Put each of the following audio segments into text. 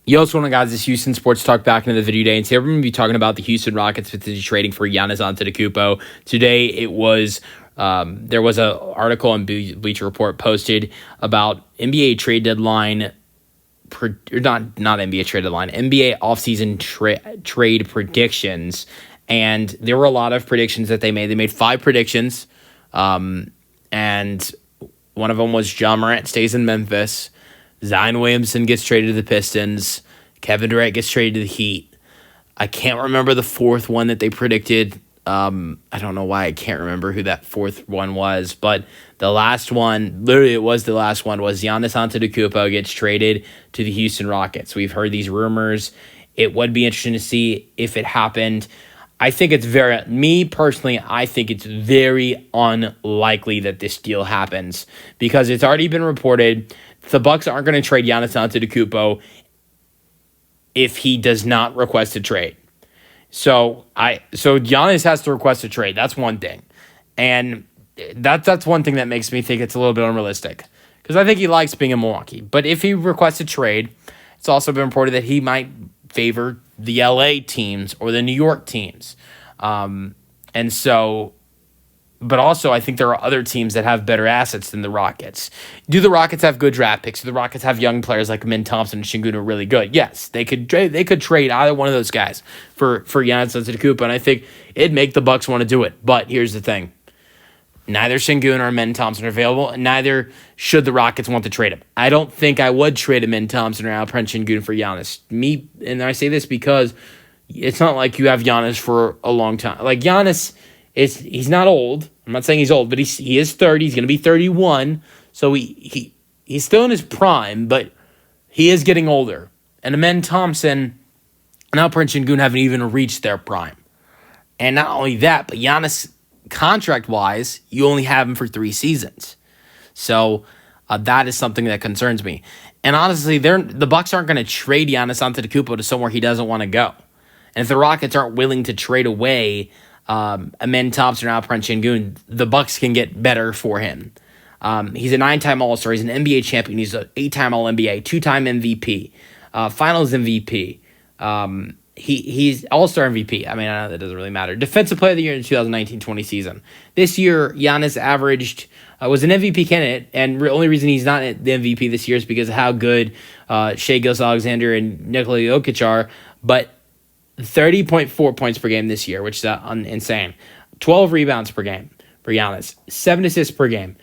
Yo, what's going on, guys? It's Houston Sports Talk back into the video day, and today we're going to be talking about the Houston Rockets potentially trading for Giannis Antetokounmpo. Today, there was an article on Bleacher Report posted about NBA trade deadline, not NBA trade deadline, NBA offseason trade predictions, and there were a lot of predictions that they made. They made 5 predictions, and one of them was Ja Morant stays in Memphis. Zion Williamson gets traded to the Pistons. Kevin Durant gets traded to the Heat. I can't remember the fourth one that they predicted. I don't know why I can't remember who that fourth one was, but the last one, literally it was the last one, was Giannis Antetokounmpo gets traded to the Houston Rockets. We've heard these rumors. It would be interesting to see if it happened. I think it's I think it's very unlikely that this deal happens because it's already been reported the Bucks aren't going to trade Giannis Antetokounmpo if he does not request a trade. So Giannis has to request a trade. That's one thing. And that's one thing that makes me think it's a little bit unrealistic because I think he likes being in Milwaukee. But if he requests a trade, it's also been reported that he might favor the LA teams or the New York teams. But also, I think there are other teams that have better assets than the Rockets. Do the Rockets have good draft picks? Do the Rockets have young players like Amin Thompson and Şengün who are really good? Yes, they could trade either one of those guys for Giannis Antetokounmpo, and I think it'd make the Bucks want to do it. But here's the thing. Neither Şengün or Amin Thompson are available, and neither should the Rockets want to trade him. I don't think I would trade Amin Thompson or Alperen Şengün for Giannis. And I say this because it's not like you have Giannis for a long time. Like Giannis, he's not old. I'm not saying he's old, but he is 30. He's going to be 31. So he's still in his prime, but he is getting older. And Amin Thompson and Alperen Şengün haven't even reached their prime. And not only that, but Giannis, contract-wise, you only have him for 3 seasons. So that is something that concerns me. And honestly, the Bucks aren't going to trade Giannis Antetokounmpo to somewhere he doesn't want to go. And if the Rockets aren't willing to trade away Amin Thompson or Alperen Şengün, the Bucks can get better for him. He's a 9-time All-Star. He's an NBA champion. He's an 8-time All-NBA, 2-time MVP, Finals MVP. He's All-Star MVP. I mean, I know that doesn't really matter. Defensive Player of the Year in the 2019-20 season. This year, Giannis was an MVP candidate, and the only reason he's not the MVP this year is because of how good Shai Gilgeous-Alexander and Nikola Jokic are. But 30.4 points per game this year, which is insane. 12 rebounds per game for Giannis. 7 assists per game.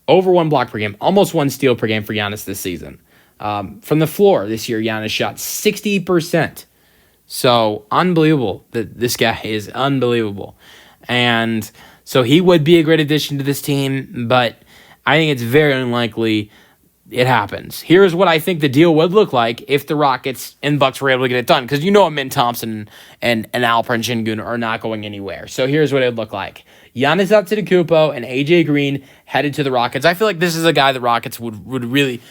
Over 1 block per game. Almost 1 steal per game for Giannis this season. From the floor this year, Giannis shot 60%. So, unbelievable. This guy is unbelievable. And so he would be a great addition to this team, but I think it's very unlikely it happens. Here's what I think the deal would look like if the Rockets and Bucks were able to get it done. Because Amin Thompson and Alperen Şengün are not going anywhere. So here's what it would look like. Giannis Antetokounmpo and AJ Green headed to the Rockets. I feel like this is a guy the Rockets would really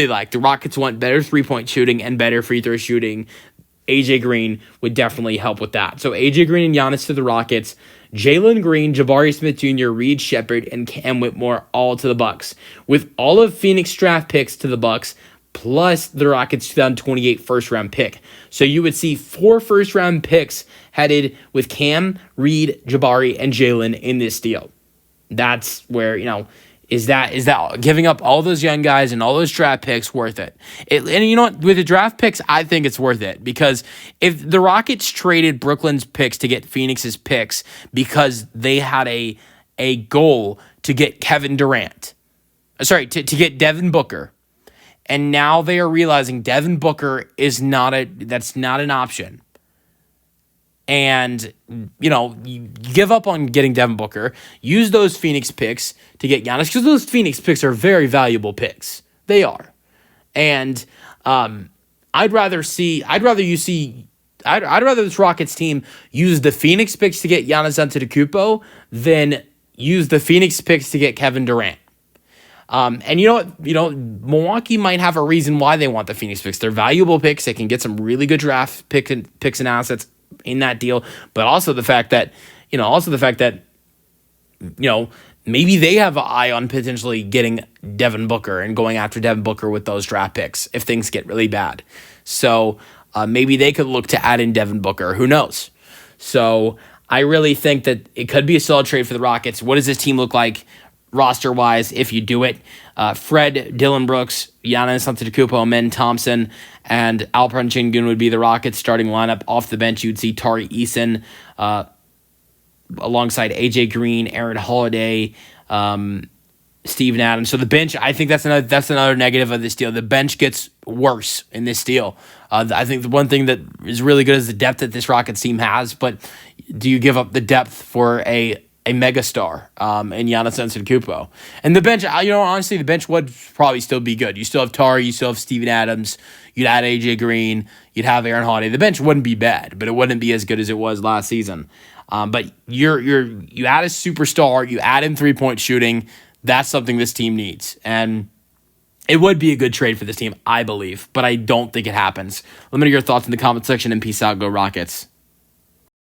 like. The Rockets want better 3-point shooting and better free throw shooting. AJ Green would definitely help with that. So AJ Green and Giannis to the Rockets. Jalen Green, Jabari Smith Jr., Reed Shepherd, and Cam Whitmore all to the Bucks. With all of Phoenix draft picks to the Bucks, plus the Rockets' 2028 first-round pick. So you would see 4 first-round picks headed with Cam, Reed, Jabari, and Jalen in this deal. That's where, is that giving up all those young guys and all those draft picks worth it? And you know what? With the draft picks, I think it's worth it because if the Rockets traded Brooklyn's picks to get Phoenix's picks because they had a goal to get Kevin Durant, to get Devin Booker, and now they are realizing Devin Booker that's not an option. And, you give up on getting Devin Booker, use those Phoenix picks to get Giannis, because those Phoenix picks are very valuable picks. They are. And I'd rather this Rockets team use the Phoenix picks to get Giannis Antetokounmpo than use the Phoenix picks to get Kevin Durant. And you know what? Milwaukee might have a reason why they want the Phoenix picks. They're valuable picks. They can get some really good draft picks and assets in that deal, but also the fact that maybe they have an eye on potentially getting Devin Booker and going after Devin Booker with those draft picks if things get really bad. So maybe they could look to add in Devin Booker. Who knows? So I really think that it could be a solid trade for the Rockets. What does this team look like roster-wise if you do it? Fred, Dylan Brooks, Giannis Antetokounmpo, Amen Thompson, and Alperen Sengun would be the Rockets starting lineup. Off the bench, you'd see Tari Eason alongside AJ Green, Aaron Holiday, Steven Adams. So the bench, I think that's another negative of this deal. The bench gets worse in this deal. I think the one thing that is really good is the depth that this Rockets team has, but do you give up the depth for a megastar in Giannis Antetokounmpo? And the bench, honestly, the bench would probably still be good. You still have Tari, you still have Steven Adams, you'd add AJ Green, you'd have Aaron Holiday. The bench wouldn't be bad, but it wouldn't be as good as it was last season. But you add a superstar, you add in 3-point shooting. That's something this team needs. And it would be a good trade for this team, I believe, but I don't think it happens. Let me know your thoughts in the comment section, and peace out. Go Rockets.